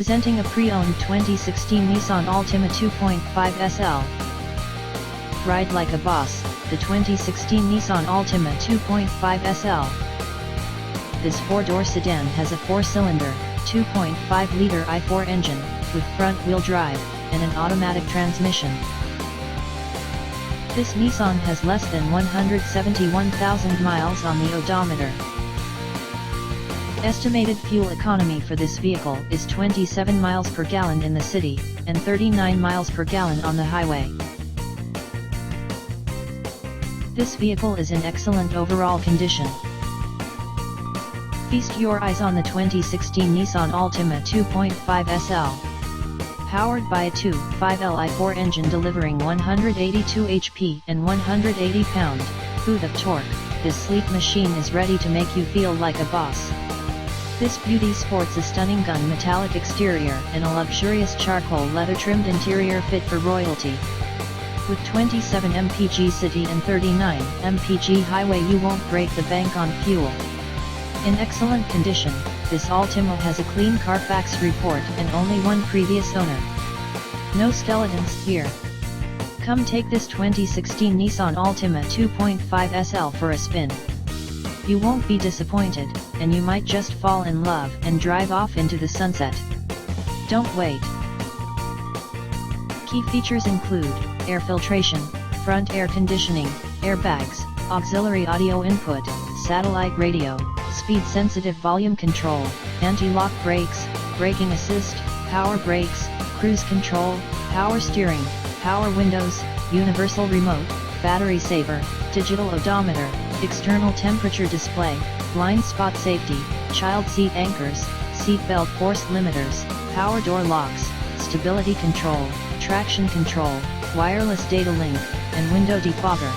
Presenting a pre-owned 2016 Nissan Altima 2.5 SL. Ride like a boss, the 2016 Nissan Altima 2.5 SL. This four-door sedan has a four-cylinder, 2.5-liter i4 engine, with front-wheel drive, and an automatic transmission. This Nissan has less than 171,000 miles on the odometer. Estimated fuel economy for this vehicle is 27 miles per gallon in the city, and 39 miles per gallon on the highway. This vehicle is in excellent overall condition. Feast your eyes on the 2016 Nissan Altima 2.5 SL. Powered by a 2.5L i4 engine delivering 182 HP and 180 pound-feet of torque, this sleek machine is ready to make you feel like a boss. This beauty sports a stunning gun metallic exterior and a luxurious charcoal leather-trimmed interior fit for royalty. With 27 mpg city and 39 mpg highway, you won't break the bank on fuel. In excellent condition, this Altima has a clean Carfax report and only one previous owner. No skeletons here. Come take this 2016 Nissan Altima 2.5 SL for a spin. You won't be disappointed, and you might just fall in love and drive off into the sunset. Don't wait. Key features include air filtration, front air conditioning, airbags, auxiliary audio input, satellite radio, speed-sensitive volume control, anti-lock brakes, braking assist, power brakes, cruise control, power steering, power windows, universal remote, battery saver, digital odometer, external temperature display, blind spot safety, child seat anchors, seat belt force limiters, power door locks, stability control, traction control, wireless data link, and window defogger.